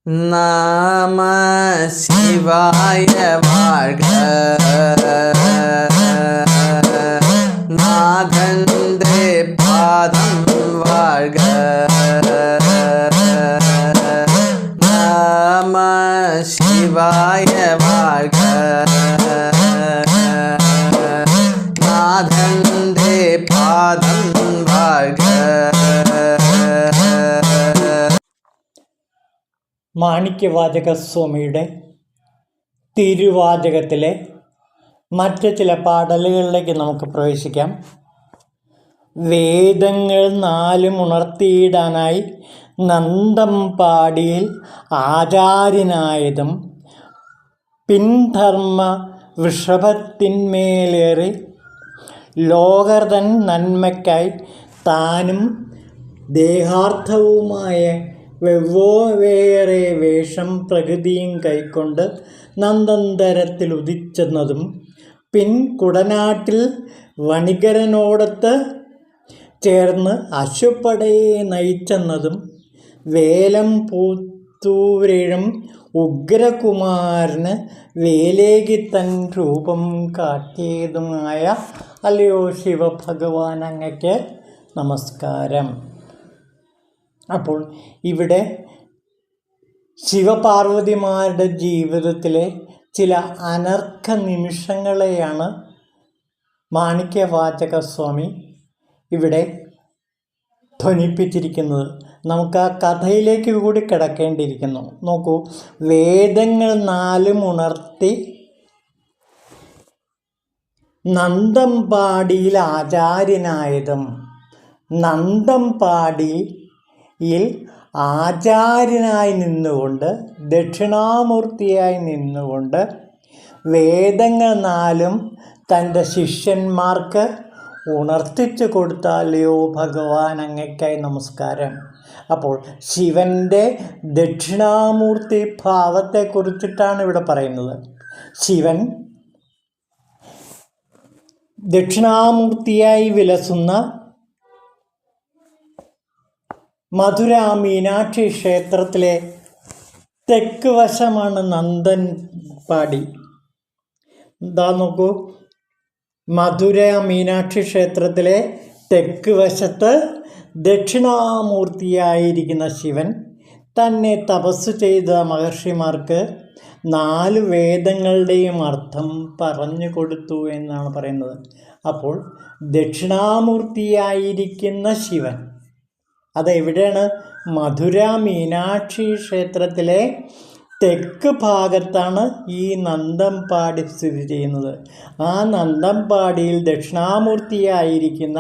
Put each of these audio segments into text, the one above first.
நம சிவாய வாழ்க. நாதந்தே பாதம் வாழ்க. நம சிவாய வாழ்க. நாதந்தே பாதம் வாழ்க. മാണിക്യവാചകസ്വാമിയുടെ തിരുവാചകത്തിലെ മറ്റ് ചില പാടലുകളിലേക്ക് നമുക്ക് പ്രവേശിക്കാം. വേദങ്ങൾ നാലും ഉണർത്തിയിടാനായി നന്തംപാടിയിൽ ആചാര്യനായതും പിൻധർമ്മ വൃഷഭത്തിന്മേലേറി ലോകർതൻ നന്മയ്ക്കായി താനും ദേഹാർത്ഥവുമായ വെവ്വേറെ വേഷം പ്രകൃതിയും കൈക്കൊണ്ട് നന്ദന്തരത്തിൽ ഉദിച്ചെന്നതും പിൻ കുടനാട്ടിൽ വണികരനോടൊത്ത് ചേർന്ന് അശ്വപ്പടയെ നയിച്ചെന്നതും വേലം പൂത്തൂരിഴും ഉഗ്രകുമാരന് വേലേകി തൻ രൂപം കാട്ടിയതുമായ അല്ലയോ ശിവഭഗവാൻ, അങ്ങയ്ക്ക് നമസ്കാരം. അപ്പോൾ ഇവിടെ ശിവപാർവതിമാരുടെ ജീവിതത്തിലെ ചില അനർഘ നിമിഷങ്ങളെയാണ് മാണിക്യവാചകസ്വാമി ഇവിടെ ധ്വനിപ്പിച്ചിരിക്കുന്നത്. നമുക്ക് ആ കഥയിലേക്ക് കൂടി കിടക്കേണ്ടിയിരിക്കുന്നു. നോക്കൂ, വേദങ്ങൾ നാലും ഉണർത്തി നന്തംപാടിയിൽ ആചാര്യനായതും, നന്തംപാടിയിൽ ആചാര്യനായി നിന്നുകൊണ്ട്, ദക്ഷിണാമൂർത്തിയായി നിന്നുകൊണ്ട് വേദങ്ങൾ നാലും തൻ്റെ ശിഷ്യന്മാർക്ക് ഉണർത്തിച്ചു കൊടുത്താലയോ ഭഗവാൻ, അങ്ങയ്ക്കായി നമസ്കാരം. അപ്പോൾ ശിവൻ്റെ ദക്ഷിണാമൂർത്തി ഭാവത്തെക്കുറിച്ചിട്ടാണ് ഇവിടെ പറയുന്നത്. ശിവൻ ദക്ഷിണാമൂർത്തിയായി വിലസുന്ന മധുര മീനാക്ഷി ക്ഷേത്രത്തിലെ തെക്ക് വശമാണ് നന്തൻപാടി. എന്താ നോക്കൂ, മധുര മീനാക്ഷി ക്ഷേത്രത്തിലെ തെക്ക് വശത്ത് ദക്ഷിണാമൂർത്തിയായിരിക്കുന്ന ശിവൻ തന്നെ തപസ് ചെയ്ത മഹർഷിമാർക്ക് 4 വേദങ്ങളുടെയും അർത്ഥം പറഞ്ഞു കൊടുത്തു എന്നാണ് പറയുന്നത്. അപ്പോൾ ദക്ഷിണാമൂർത്തിയായിരിക്കുന്ന ശിവൻ അതെവിടെയാണ്? മധുര മീനാക്ഷി ക്ഷേത്രത്തിലെ തെക്ക് ഭാഗത്താണ് ഈ നന്തംപാടി സ്ഥിതി ചെയ്യുന്നത്. ആ നന്തംപാടിയിൽ ദക്ഷിണാമൂർത്തിയായിരിക്കുന്ന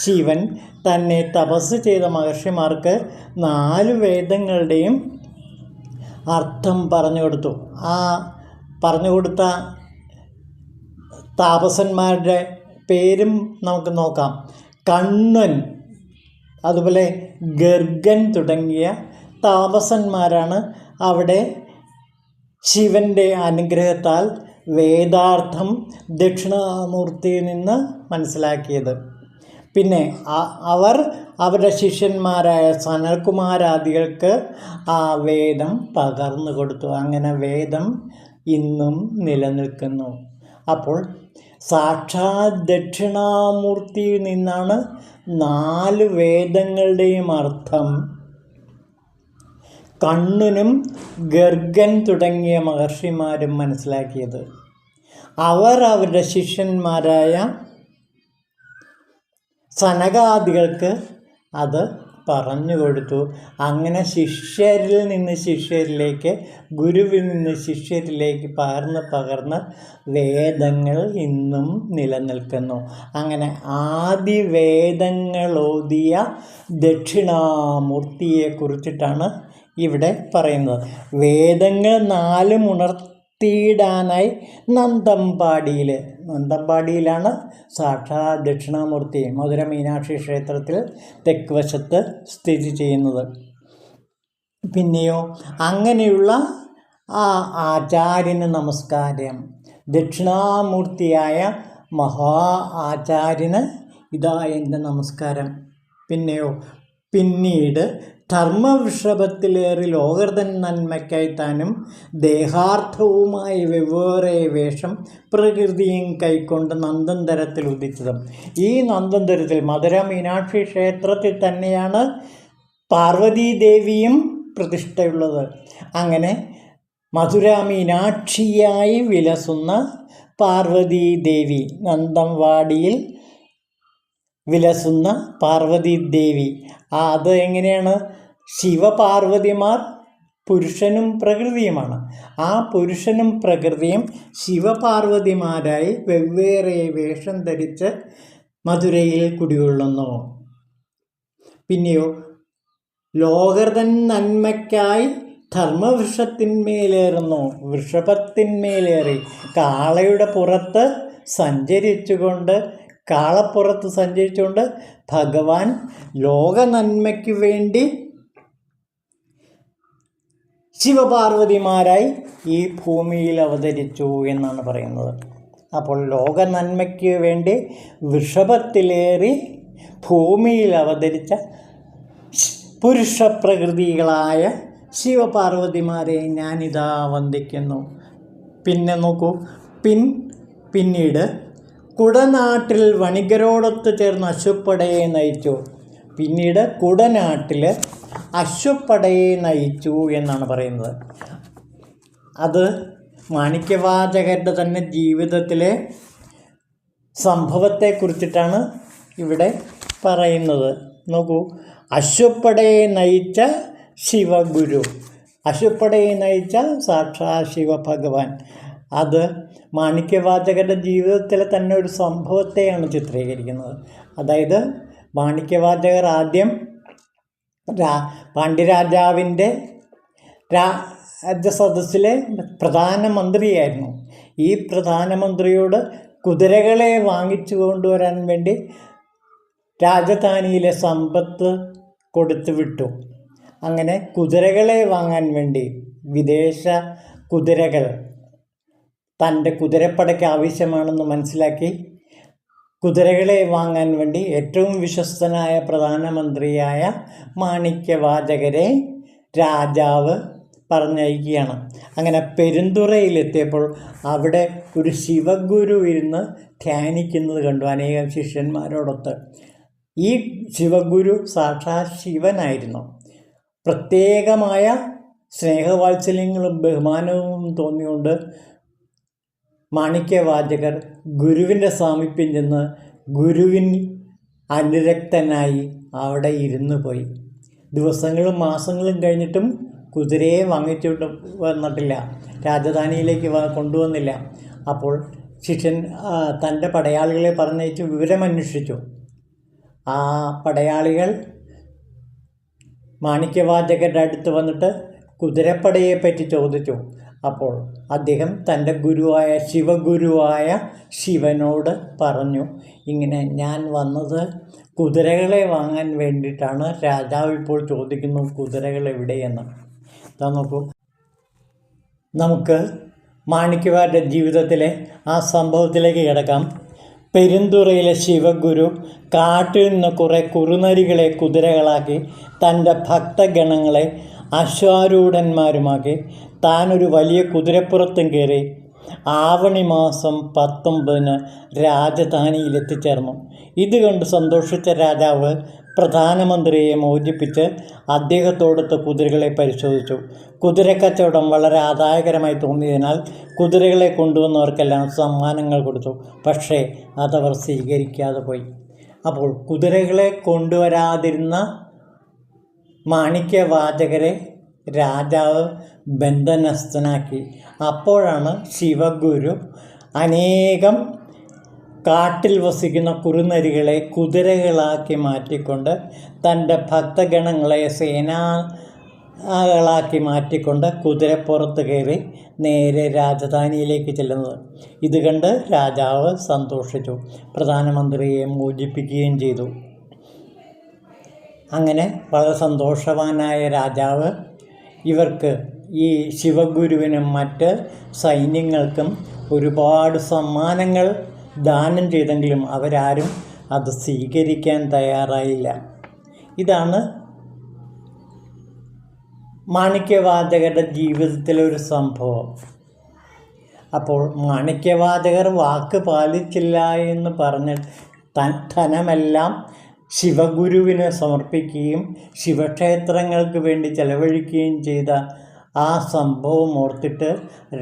ശിവൻ തന്നെ തപസ് ചെയ്ത മഹർഷിമാർക്ക് 4 വേദങ്ങളുടെയും അർത്ഥം പറഞ്ഞു കൊടുത്തു. ആ പറഞ്ഞു കൊടുത്ത താപസന്മാരുടെ പേരും നമുക്ക് നോക്കാം. കണ്ണൻ, അതുപോലെ ഗർഗൻ തുടങ്ങിയ താപസന്മാരാണ് അവിടെ ശിവൻ്റെ അനുഗ്രഹത്താൽ വേദാർത്ഥം ദക്ഷിണാമൂർത്തിയിൽ നിന്ന് മനസ്സിലാക്കിയത്. പിന്നെ അവർ അവരുടെ ശിഷ്യന്മാരായ സനൽകുമാരാദികൾക്ക് ആ വേദം പകർന്നു കൊടുത്തു. അങ്ങനെ വേദം ഇന്നും നിലനിൽക്കുന്നു. അപ്പോൾ സാക്ഷാത് ദക്ഷിണാമൂർത്തിയിൽ നിന്നാണ് 4 വേദങ്ങളുടെയും അർത്ഥം കണ്ണനും ഗർഗൻ തുടങ്ങിയ മഹർഷിമാരും മനസ്സിലാക്കിയത്. അവർ അവരുടെ ശിഷ്യന്മാരായ സനകാദികൾക്ക് അത് പറഞ്ഞു കൊടുത്തു. അങ്ങനെ ശിഷ്യരിൽ നിന്ന് ശിഷ്യരിലേക്ക്, ഗുരുവിൽ നിന്ന് ശിഷ്യരിലേക്ക് പകർന്ന് വേദങ്ങൾ ഇന്നും നിലനിൽക്കുന്നു. അങ്ങനെ ആദി വേദങ്ങളോതിയ ദക്ഷിണാമൂർത്തിയെക്കുറിച്ചിട്ടാണ് ഇവിടെ പറയുന്നത്. വേദങ്ങൾ 4 ഉണർത്തിയിടാനായി നന്തംപാടിയിലാണ് സാക്ഷാത് ദക്ഷിണാമൂർത്തി മധുര മീനാക്ഷി ക്ഷേത്രത്തിൽ തെക്ക് വശത്ത് സ്ഥിതി ചെയ്യുന്നത്. പിന്നെയോ അങ്ങനെയുള്ള ആ ആചാര്യന് നമസ്കാരം. ദക്ഷിണാമൂർത്തിയായ മഹാ ആചാര്യന് ഇതാ എൻ്റെ നമസ്കാരം. പിന്നെയോ പിന്നീട് ധർമ്മവൃഷഭത്തിലേറി ലോകർതൻ നന്മയ്ക്കായി താനും ദേഹാർത്ഥവുമായി വെവ്വേറെ വേഷം പ്രകൃതിയും കൈക്കൊണ്ട് നന്ദന്തരത്തിൽ ഉദിച്ചതും. ഈ നന്ദന്തരത്തിൽ മധുര മീനാക്ഷി ക്ഷേത്രത്തിൽ തന്നെയാണ് പാർവതീദേവിയും പ്രതിഷ്ഠയുള്ളത്. അങ്ങനെ മധുര മീനാക്ഷിയായി വിലസുന്ന പാർവതീദേവി, നന്ദൻവാടിയിൽ വിലസുന്ന പാർവതീദേവി, അത് എങ്ങനെയാണ്? ശിവപാർവതിമാർ പുരുഷനും പ്രകൃതിയുമാണ്. ആ പുരുഷനും പ്രകൃതിയും ശിവപാർവതിമാരായി വെവ്വേറെ വേഷം ധരിച്ച് മധുരയിൽ കുടികൊള്ളുന്നു. പിന്നെയോ ലോകർതൻ നന്മയ്ക്കായി ധർമ്മവൃക്ഷത്തിന്മേലേറുന്നു. വൃഷഭത്തിന്മേലേറി കാളയുടെ പുറത്ത് സഞ്ചരിച്ചുകൊണ്ട് ഭഗവാൻ ലോക നന്മയ്ക്ക് വേണ്ടി ശിവപാർവതിമാരായി ഈ ഭൂമിയിൽ അവതരിച്ചു എന്നാണ് പറയുന്നത്. അപ്പോൾ ലോക നന്മയ്ക്ക് വേണ്ടി വൃഷഭത്തിലേറി ഭൂമിയിൽ അവതരിച്ച പുരുഷപ്രകൃതികളായ ശിവപാർവതിമാരെ ഞാനിതാ വന്ദിക്കുന്നു. പിന്നെ നോക്കൂ, പിന്നീട് കുടനാട്ടിൽ വണികരോടൊത്ത് ചേർന്ന് അശ്വപ്പടയെ നയിച്ചു. പിന്നീട് കുടനാട്ടിൽ അശ്വപ്പടയെ നയിച്ചു എന്നാണ് പറയുന്നത്. അത് മാണിക്യവാചകരുടെ തന്നെ ജീവിതത്തിലെ സംഭവത്തെക്കുറിച്ചിട്ടാണ് ഇവിടെ പറയുന്നത്. നോക്കൂ, അശ്വപ്പടയെ നയിച്ച ശിവഗുരു, അശ്വപ്പടയെ നയിച്ച സാക്ഷാൽ ശിവഭഗവാൻ, അത് മാണിക്യവാചകരുടെ ജീവിതത്തിലെ തന്നെ ഒരു സംഭവത്തെയാണ് ചിത്രീകരിക്കുന്നത്. അതായത് മാണിക്യവാചകർ ആദ്യം പാണ്ഡ്യരാജാവിൻ്റെ രാജസദസ്സിലെ പ്രധാനമന്ത്രിയായിരുന്നു. ഈ പ്രധാനമന്ത്രിയോട് കുതിരകളെ വാങ്ങിച്ചു കൊണ്ടുവരാൻ വേണ്ടി രാജധാനിയിലെ സമ്പത്ത് കൊടുത്തു വിട്ടു. അങ്ങനെ കുതിരകളെ വാങ്ങാൻ വേണ്ടി, വിദേശ കുതിരകൾ തൻ്റെ കുതിരപ്പടയ്ക്ക് ആവശ്യമാണെന്ന് മനസ്സിലാക്കി കുതിരകളെ വാങ്ങാൻ വേണ്ടി ഏറ്റവും വിശ്വസ്തനായ പ്രധാനമന്ത്രിയായ മാണിക്യവാചകരെ രാജാവ് പറഞ്ഞയക്കുകയാണ്. അങ്ങനെ പെരുന്തുറയിലെത്തിയപ്പോൾ അവിടെ ഒരു ശിവഗുരു ഇരുന്ന് ധ്യാനിക്കുന്നത് കണ്ടു അനേകം ശിഷ്യന്മാരോടൊത്ത്. ഈ ശിവഗുരു സാക്ഷാൽ ശിവനായിരുന്നു. പ്രത്യേകമായ സ്നേഹവാത്സല്യങ്ങളും ബഹുമാനവും തോന്നിയുകൊണ്ട് മാണിക്യവാചകർ ഗുരുവിൻ്റെ സാമീപ്യം ചെന്ന് ഗുരുവിൻ അനുരക്തനായി അവിടെ ഇരുന്നു പോയി. ദിവസങ്ങളും മാസങ്ങളും കഴിഞ്ഞിട്ടും കുതിരയെ വാങ്ങിച്ചുകൊണ്ട് വന്നിട്ടില്ല, രാജധാനിയിലേക്ക് കൊണ്ടുവന്നില്ല. അപ്പോൾ ശിഷ്യൻ തൻ്റെ പടയാളികളെ പറഞ്ഞയച്ച് വിവരമന്വേഷിച്ചു. ആ പടയാളികൾ മാണിക്യവാചകരുടെ അടുത്ത് വന്നിട്ട് കുതിരപ്പടയെപ്പറ്റി ചോദിച്ചു. അപ്പോൾ അദ്ദേഹം തൻ്റെ ഗുരുവായ ശിവഗുരുവായ ശിവനോട് പറഞ്ഞു, ഇങ്ങനെ ഞാൻ വന്നത് കുതിരകളെ വാങ്ങാൻ വേണ്ടിയിട്ടാണ്. രാജാവ് ഇപ്പോൾ ചോദിക്കുന്നു കുതിരകൾ എവിടെയെന്ന്. ഇതാ നോക്കൂ, നമുക്ക് മാണിക്യവാചകരുടെ ജീവിതത്തിലെ ആ സംഭവത്തിലേക്ക് കിടക്കാം. പെരുന്തുറയിലെ ശിവഗുരു കാട്ടിൽ നിന്ന് കുറേ കുറുനരികളെ കുതിരകളാക്കി തൻ്റെ ഭക്തഗണങ്ങളെ അശ്വാരൂഢന്മാരുമാക്കി താനൊരു വലിയ കുതിരപ്പുറത്തും കയറി ആവണി മാസം 19 രാജധാനിയിലെത്തിച്ചേർന്നു. ഇത് കണ്ട് സന്തോഷിച്ച രാജാവ് പ്രധാനമന്ത്രിയെ മോചിപ്പിച്ച് അദ്ദേഹത്തോടൊത്ത് കുതിരകളെ പരിശോധിച്ചു. കുതിരക്കച്ചവടം വളരെ ആദായകരമായി തോന്നിയതിനാൽ കുതിരകളെ കൊണ്ടുവന്നവർക്കെല്ലാം സമ്മാനങ്ങൾ കൊടുത്തു. പക്ഷേ അതവർ സ്വീകരിക്കാതെ പോയി. അപ്പോൾ കുതിരകളെ കൊണ്ടുവരാതിരുന്ന മാണിക്യവാചകരെ രാജാവ് ബന്ധനസ്ഥനാക്കി. അപ്പോഴാണ് ശിവഗുരു അനേകം കാട്ടിൽ വസിക്കുന്ന കുറുനരികളെ കുതിരകളാക്കി മാറ്റിക്കൊണ്ട് തൻ്റെ ഭക്തഗണങ്ങളെ സേനാകളാക്കി മാറ്റിക്കൊണ്ട് കുതിരപ്പുറത്ത് കയറി നേരെ രാജധാനിയിലേക്ക് ചെല്ലുന്നത്. ഇത് കണ്ട് രാജാവ് സന്തോഷിച്ചു, പ്രധാനമന്ത്രിയെ മോചിപ്പിക്കുകയും ചെയ്തു. അങ്ങനെ വളരെ സന്തോഷവാനായ രാജാവ് ഇവർക്ക്, ഈ ശിവഗുരുവിനും മറ്റ് സൈന്യങ്ങൾക്കും ഒരുപാട് സമ്മാനങ്ങൾ ദാനം ചെയ്തെങ്കിലും അവരാരും അത് സ്വീകരിക്കാൻ തയ്യാറായില്ല. ഇതാണ് മാണിക്യവാചകരുടെ ജീവിതത്തിലൊരു സംഭവം. അപ്പോൾ മാണിക്യവാചകർ വാക്ക് പാലിച്ചില്ല എന്ന് പറഞ്ഞ് ധനമെല്ലാം ശിവഗുരുവിന് സമർപ്പിക്കുകയും ശിവക്ഷേത്രങ്ങൾക്ക് വേണ്ടി ചെലവഴിക്കുകയും ചെയ്ത ആ സംഭവം ഓർത്തിട്ട്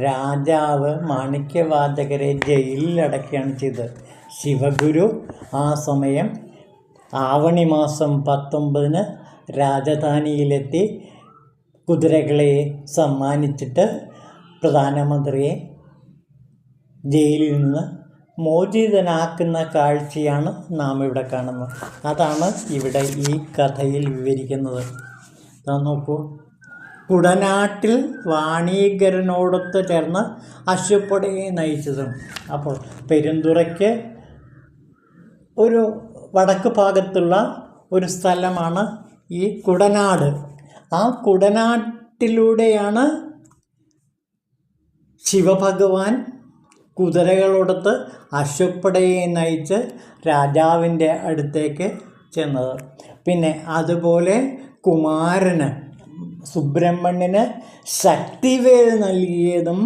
രാജാവ് മാണിക്യവാചകരെ ജയിലിലടക്കുകയാണ് ചെയ്തത്. ശിവഗുരു ആ സമയം ആവണി മാസം 19 രാജധാനിയിലെത്തി കുതിരകളെ സമ്മാനിച്ചിട്ട് പ്രധാനമന്ത്രിയെ ജയിലിൽ നിന്ന് മോചിതനാക്കുന്ന കാഴ്ചയാണ് നാം ഇവിടെ കാണുന്നത്. അതാണ് ഇവിടെ ഈ കഥയിൽ വിവരിക്കുന്നത്. നോക്കൂ, കുടനാട്ടിൽ വാണീകരനോടൊത്ത് ചേർന്ന് അശ്വപ്പടയെ നയിച്ചതും. അപ്പോൾ പെരുന്തുറയ്ക്ക് ഒരു വടക്ക് ഭാഗത്തുള്ള ഒരു സ്ഥലമാണ് ഈ കുടനാട്. ആ കുടനാട്ടിലൂടെയാണ് ശിവഭഗവാൻ കുതിരകളോടൊത്ത് അശ്വപ്പടയെ നയിച്ച് രാജാവിൻ്റെ അടുത്തേക്ക് ചെന്നത്. പിന്നെ അതുപോലെ കുമാരന് സുബ്രഹ്മണ്യന് ശക്തിവേൽ നൽകിയതും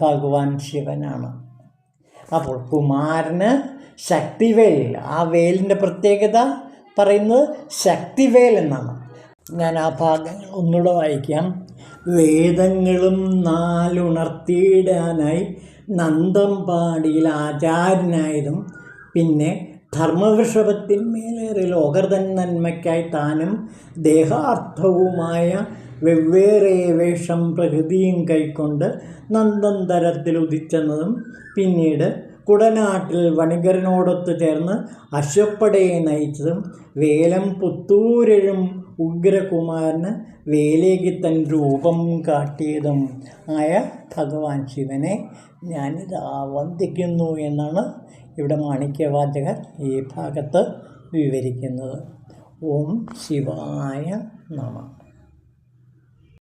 ഭഗവാൻ ശിവനാണ്. അപ്പോൾ കുമാരന് ശക്തിവേൽ, ആ വേലിൻ്റെ പ്രത്യേകത പറയുന്നത് ശക്തിവേൽ എന്നാണ്. ഞാൻ ആ ഭാഗങ്ങൾ ഒന്നുകൂടെ വായിക്കാം. വേദങ്ങളും നാലുണർത്തിയിടാനായി നന്ദമ്പാടിയിൽ ആചാര്യനായതും പിന്നെ ധർമ്മവൃഷഭത്തിന്മേലേറെ ലോകർതൻ നന്മയ്ക്കായി താനും ദേഹാർത്ഥവുമായ വെവ്വേറെ വേഷം പ്രകൃതിയും കൈക്കൊണ്ട് നന്ദന്തരത്തിൽ ഉദിച്ചെന്നതും പിന്നീട് കുടനാട്ടിൽ വണികരനോടൊത്ത് ചേർന്ന് അശ്വപ്പടയെ നയിച്ചതും വേലം പുത്തൂരെഴും ഉഗ്രകുമാരന് വേലേക്ക് തൻ രൂപം കാട്ടിയതും ആയ ഭഗവാൻ ശിവനെ ഞാനിതാ വന്ദിക്കുന്നു എന്നാണ് ഇവിടെ മാണിക്യവാചകർ ഈ ഭാഗത്ത് വിവരിക്കുന്നത്. ഓം ശിവായ നമഃ.